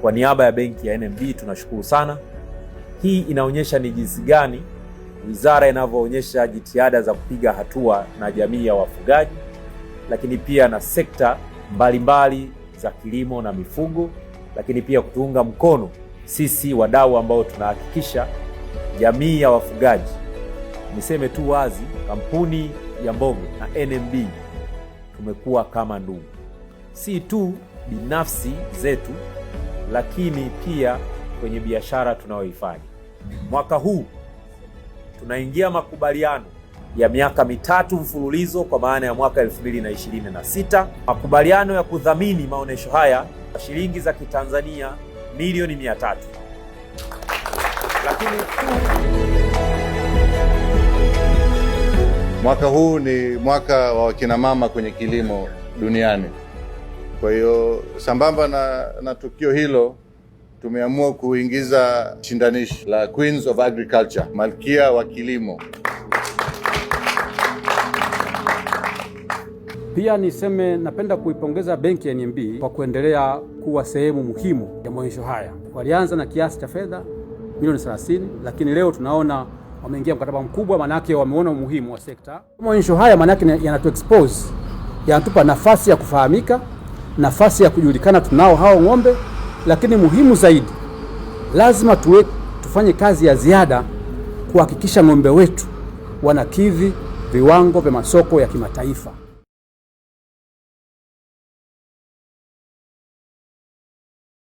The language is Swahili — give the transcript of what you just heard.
Kwa niaba ya benki ya NMB tunashukuru sana. Hii inaonyesha ni jinsi gani wizara inavyoonyesha jitihada za kupiga hatua na jamii ya wafugaji, lakini pia na sekta mbalimbali za kilimo na mifugo, lakini pia kutuunga mkono sisi wadau ambao tunahakikisha jamii ya wafugaji. Niseme tu wazi, kampuni ya Mbogo na NMB tumekuwa kama ndugu, si tu binafsi zetu, lakini pia kwenye biashara tunayoifanya. Mwaka huu tunaingia makubaliano ya miaka 3 mfululizo, kwa maana ya mwaka 2026, makubaliano ya kudhamini maonesho haya shilingi za Kitanzania milioni 300. Lakini mwaka huu ni mwaka wa wakina mama kwenye kilimo duniani. Kwa hiyo sambamba na tukio hilo, tumeamua kuingiza shindanishi la Queens of Agriculture, malkia wa kilimo. Pia niseme napenda kuipongeza benki ya NMB kwa kuendelea kuwa sehemu muhimu ya maonyesho haya. Walianza na kiasi cha fedha milioni 30, lakini leo tunaona wameingia mkataba mkubwa, manake wameona umuhimu wa sekta. Maonyesho haya manake yanatu expose, yanatupa nafasi ya kufahamika, nafasi ya kujulikana tunao hao ng'ombe, lakini muhimu zaidi, lazima tufanye kazi ya ziada kuhakikisha ng'ombe wetu wanakidhi viwango vya masoko ya kimataifa.